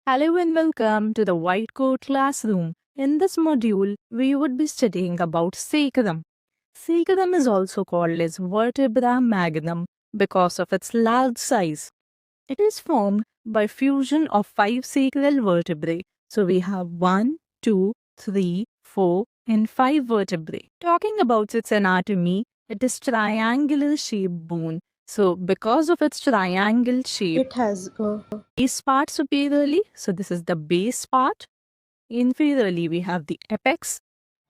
Hello and welcome to the White Coat Classroom. In this module, we would be studying about sacrum. Sacrum is also called as vertebra magnum because of its large size. It is formed by fusion of five sacral vertebrae. So we have 1, 2, 3, 4, and 5 vertebrae. Talking about its anatomy, it is triangular shaped bone. So because of its triangle shape, It has a base part superiorly. So this is the base part. Inferiorly, we have the apex.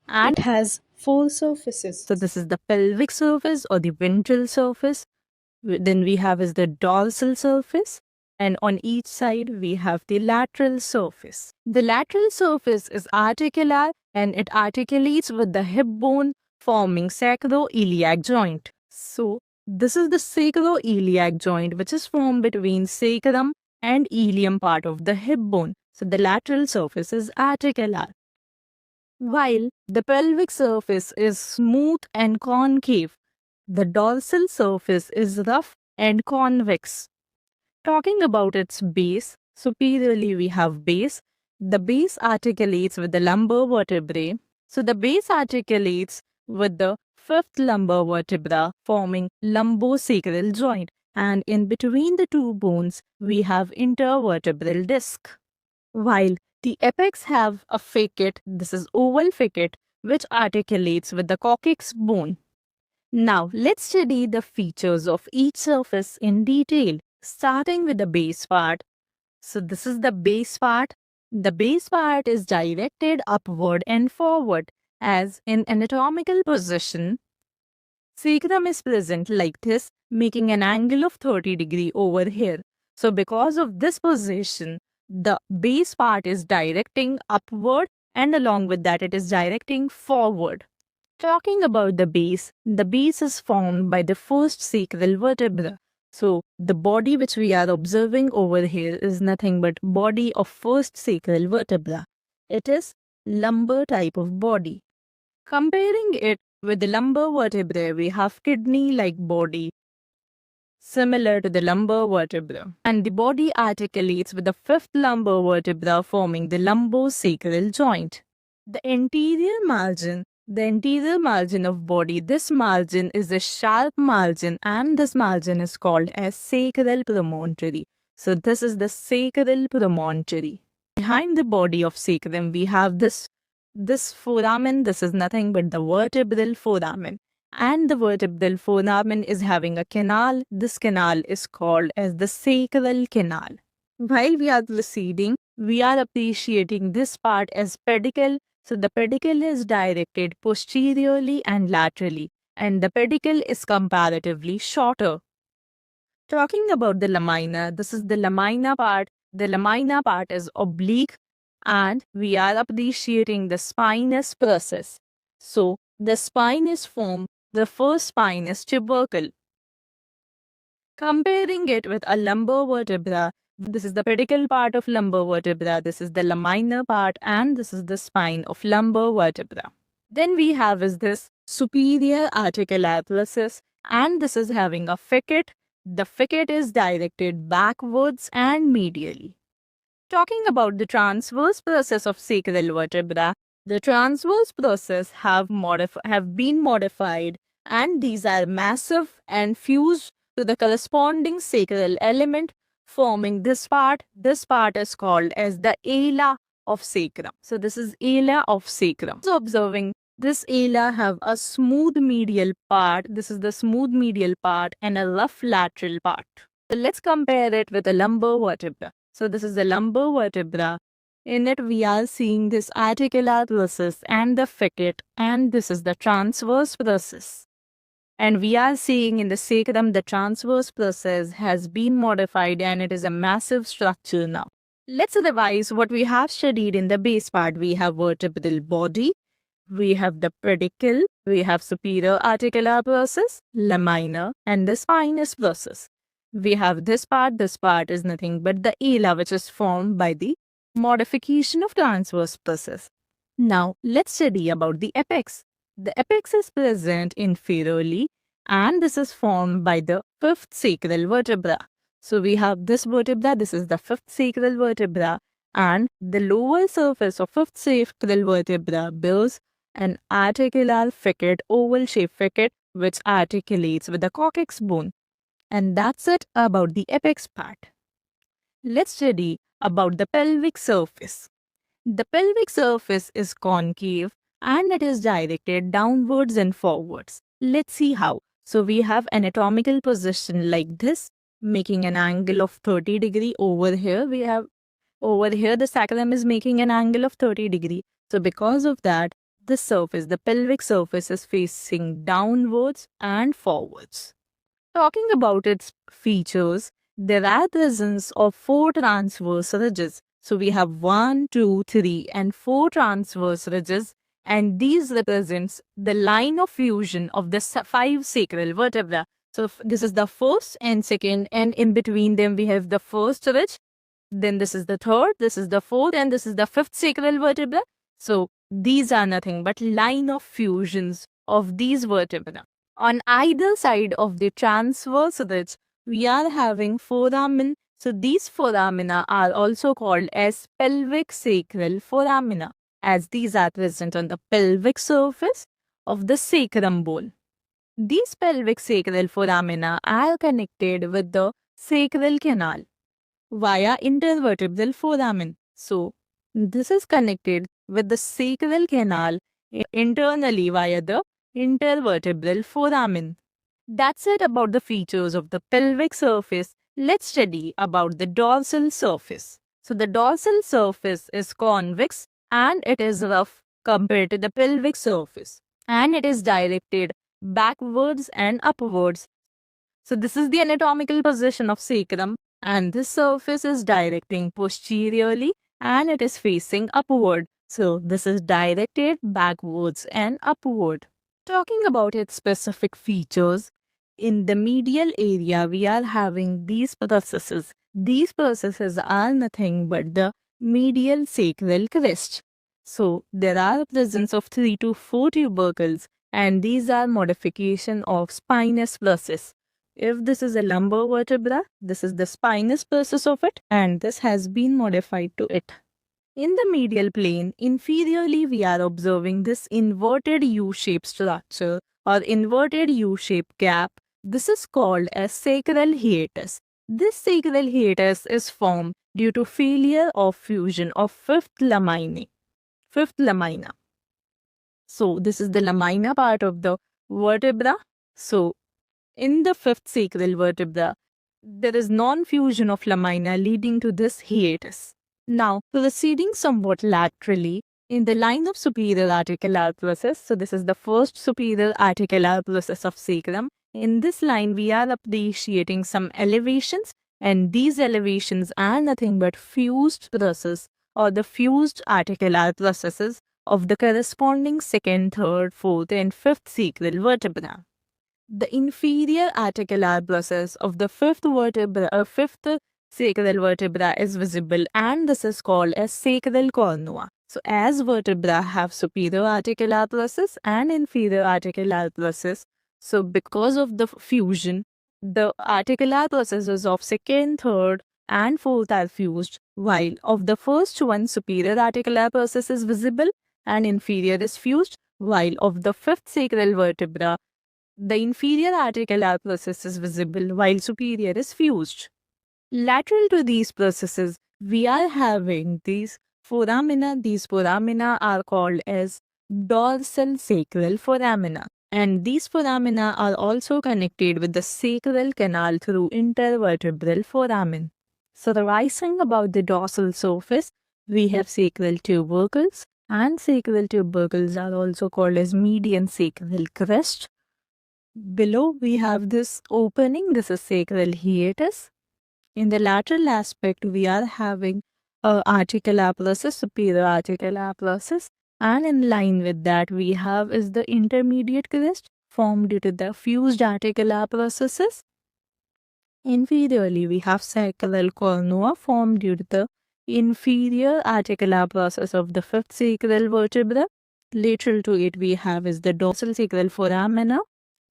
And it has four surfaces. so this is the pelvic surface or the ventral surface. Then we have is the dorsal surface. And on each side, we have the lateral surface. The lateral surface is articular and it articulates with the hip bone, forming sacroiliac joint. So this is the sacroiliac joint, which is formed between sacrum and ilium part of the hip bone. So the lateral surface is articular, while the pelvic surface is smooth and concave. The dorsal surface is rough and convex. Talking about its base, superiorly we have base. The base articulates with the lumbar vertebrae. So the base articulates with the fifth lumbar vertebra, forming lumbosacral joint. And in between the two bones, we have intervertebral disc. While the apex have a facet, this is oval facet, which articulates with the coccyx bone. Now, let's study the features of each surface in detail, starting with the base part. So, this is the base part. The base part is directed upward and forward, as in anatomical position. Sacrum is present like this, making an angle of 30 degree over here. So, because of this position, the base part is directing upward, and along with that, it is directing forward. Talking about the base is formed by the first sacral vertebra. So the body which we are observing over here is nothing but body of first sacral vertebra. It is lumbar type of body. Comparing it with the lumbar vertebrae, we have kidney-like body similar to the lumbar vertebra. And the body articulates with the fifth lumbar vertebra, forming the lumbosacral joint. The anterior margin of body, this margin is a sharp margin, and this margin is called as sacral promontory. So this is the sacral promontory. Behind the body of sacrum, we have this foramen. This is nothing but the vertebral foramen. And the vertebral foramen is having a canal. This canal is called as the sacral canal. While we are proceeding, we are appreciating this part as pedicle. So the pedicle is directed posteriorly and laterally, and the pedicle is comparatively shorter. Talking about the lamina, this is the lamina part. The lamina part is oblique, and we are appreciating the spinous process. So the spine is formed, the first spine is tubercle. Comparing it with a lumbar vertebra, this is the pedicle part of lumbar vertebra, this is the laminar part, and this is the spine of lumbar vertebra. Then we have is this superior articular process, and this is having a facet. The facet is directed backwards and medially. Talking about the transverse process of sacral vertebra, the transverse process have been modified, and these are massive and fused to the corresponding sacral element, forming this part. This part is called as the ala of sacrum. So this is ala of sacrum. So observing this ala have a smooth medial part. This is the smooth medial part and a rough lateral part. So let's compare it with the lumbar vertebra. So this is the lumbar vertebra. In it, we are seeing this articular process and the facet, and this is the transverse process. And we are seeing in the sacrum, the transverse process has been modified, and it is a massive structure now. Let's revise what we have studied in the base part. We have vertebral body, we have the pedicle, we have superior articular process, lamina, and the spinous process. We have this part is nothing but the ala, which is formed by the modification of transverse process. Now, let's study about the apex. The apex is present inferiorly, and this is formed by the fifth sacral vertebra. So we have this vertebra, this is the fifth sacral vertebra, and the lower surface of fifth sacral vertebra bears an articular facet, oval-shaped facet, which articulates with the coccyx bone. And that's it about the apex part. Let's study about the pelvic surface. The pelvic surface is concave and it is directed downwards and forwards. Let's see how. So we have anatomical position like this, making an angle of 30 degree. Over here the sacrum is making an angle of 30 degree. So because of that, the pelvic surface is facing downwards and forwards. Talking about its features, there are presence of 4 transverse ridges. So we have 1, 2, 3 and 4 transverse ridges, and these represents the line of fusion of the 5 sacral vertebra. So this is the first and second, and in between them we have the first ridge. Then this is the third, this is the fourth, and this is the fifth sacral vertebra. So these are nothing but line of fusions of these vertebrae. On either side of the transverse ridge, we are having foramen. So these foramina are also called as pelvic sacral foramina, as these are present on the pelvic surface of the sacrum bone. These pelvic sacral foramina are connected with the sacral canal via intervertebral foramen. So this is connected with the sacral canal internally via the intervertebral foramen. That's it about the features of the pelvic surface. Let's study about the dorsal surface. So the dorsal surface is convex and it is rough compared to the pelvic surface, and it is directed backwards and upwards. So this is the anatomical position of sacrum, and this surface is directing posteriorly and it is facing upward. So this is directed backwards and upward. Talking about its specific features, in the medial area we are having these processes. These processes are nothing but the medial sacral crest. So there are presence of 3 to 4 tubercles, and these are modification of spinous process. If this is a lumbar vertebra, this is the spinous process of it, and this has been modified to it. In the medial plane, inferiorly we are observing this inverted U-shaped structure or inverted U-shaped gap. This is called as sacral hiatus. This sacral hiatus is formed due to failure of fusion of fifth lamina. So this is the lamina part of the vertebra. So in the fifth sacral vertebra, there is non-fusion of lamina leading to this hiatus. Now, proceeding somewhat laterally, in the line of superior articular process, so this is the first superior articular process of sacrum. In this line, we are appreciating some elevations, and these elevations are nothing but fused process or the fused articular processes of the corresponding second, third, fourth, and fifth sacral vertebra. The inferior articular process of the fifth sacral vertebra is visible, and this is called as sacral cornua. So as vertebra have superior articular process and inferior articular process, so because of the fusion, the articular processes of second, third, and fourth are fused, while of the first one superior articular process is visible and inferior is fused, while of the fifth sacral vertebra the inferior articular process is visible while superior is fused. Lateral to these processes, we are having these foramina. These foramina are called as dorsal sacral foramina. And these foramina are also connected with the sacral canal through intervertebral foramen. So revising about the dorsal surface, we have sacral tubercles, and sacral tubercles are also called as median sacral crest. Below we have this opening, this is sacral hiatus. In the lateral aspect, we are having articular process, superior articular process, and in line with that we have is the intermediate crest formed due to the fused articular processes. Inferiorly, we have sacral cornua formed due to the inferior articular process of the fifth sacral vertebra. Lateral to it, we have is the dorsal sacral foramina.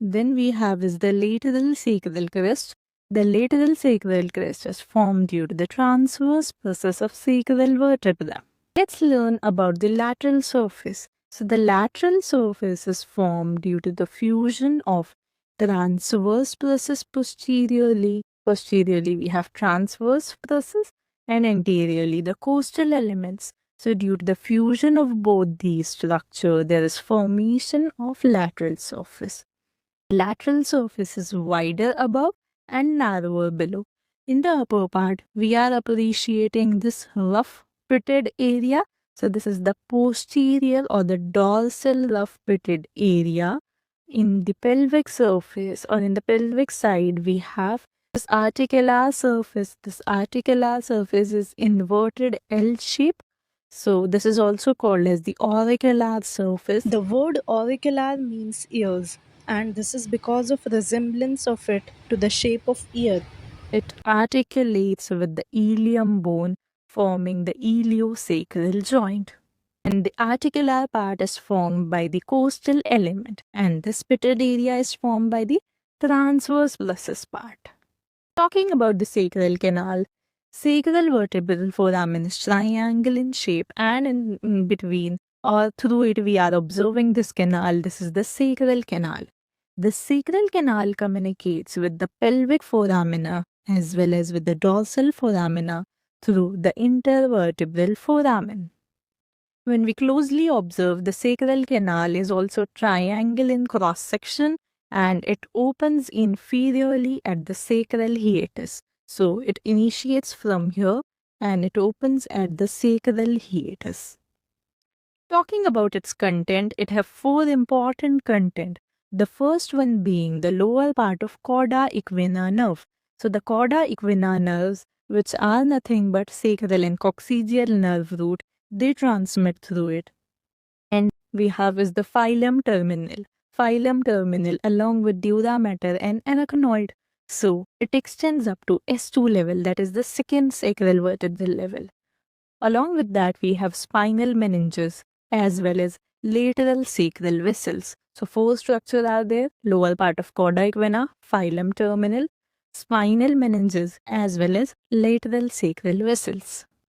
Then we have is the lateral sacral crest. The lateral sacral crest is formed due to the transverse process of sacral vertebra. Let's learn about the lateral surface. So the lateral surface is formed due to the fusion of transverse process posteriorly. Posteriorly we have transverse process and anteriorly the costal elements. So due to the fusion of both these structures, there is formation of lateral surface. Lateral surface is wider above and narrower below. In the upper part, we are appreciating this rough pitted area. So this is the posterior or the dorsal rough pitted area. In the pelvic surface or in the pelvic side, we have this articular surface. This articular surface is inverted L shape. So this is also called as the auricular surface. The word auricular means ears, and this is because of resemblance of it to the shape of ear. It articulates with the ilium bone, forming the iliosacral joint. And the articular part is formed by the costal element, and this pitted area is formed by the transverse process part. Talking about the sacral canal, sacral vertebral foramen is triangle in shape, and in between or through it we are observing this canal. This is the sacral canal. The sacral canal communicates with the pelvic foramina as well as with the dorsal foramina through the intervertebral foramen. When we closely observe, the sacral canal is also triangle in cross section and it opens inferiorly at the sacral hiatus. So it initiates from here and it opens at the sacral hiatus. Talking about its content, it have four important content. The first one being the lower part of cauda equina nerve. So the cauda equina nerves, which are nothing but sacral and coccygeal nerve root, they transmit through it. And we have is the phylum terminal. Phylum terminal along with dura mater and arachnoid. So it extends up to S2 level, that is the second sacral vertebral level. Along with that, we have spinal meninges as well as lateral sacral vessels. So four structures are there: lower part of cauda equina, phylum terminal, spinal meninges as well as lateral sacral vessels.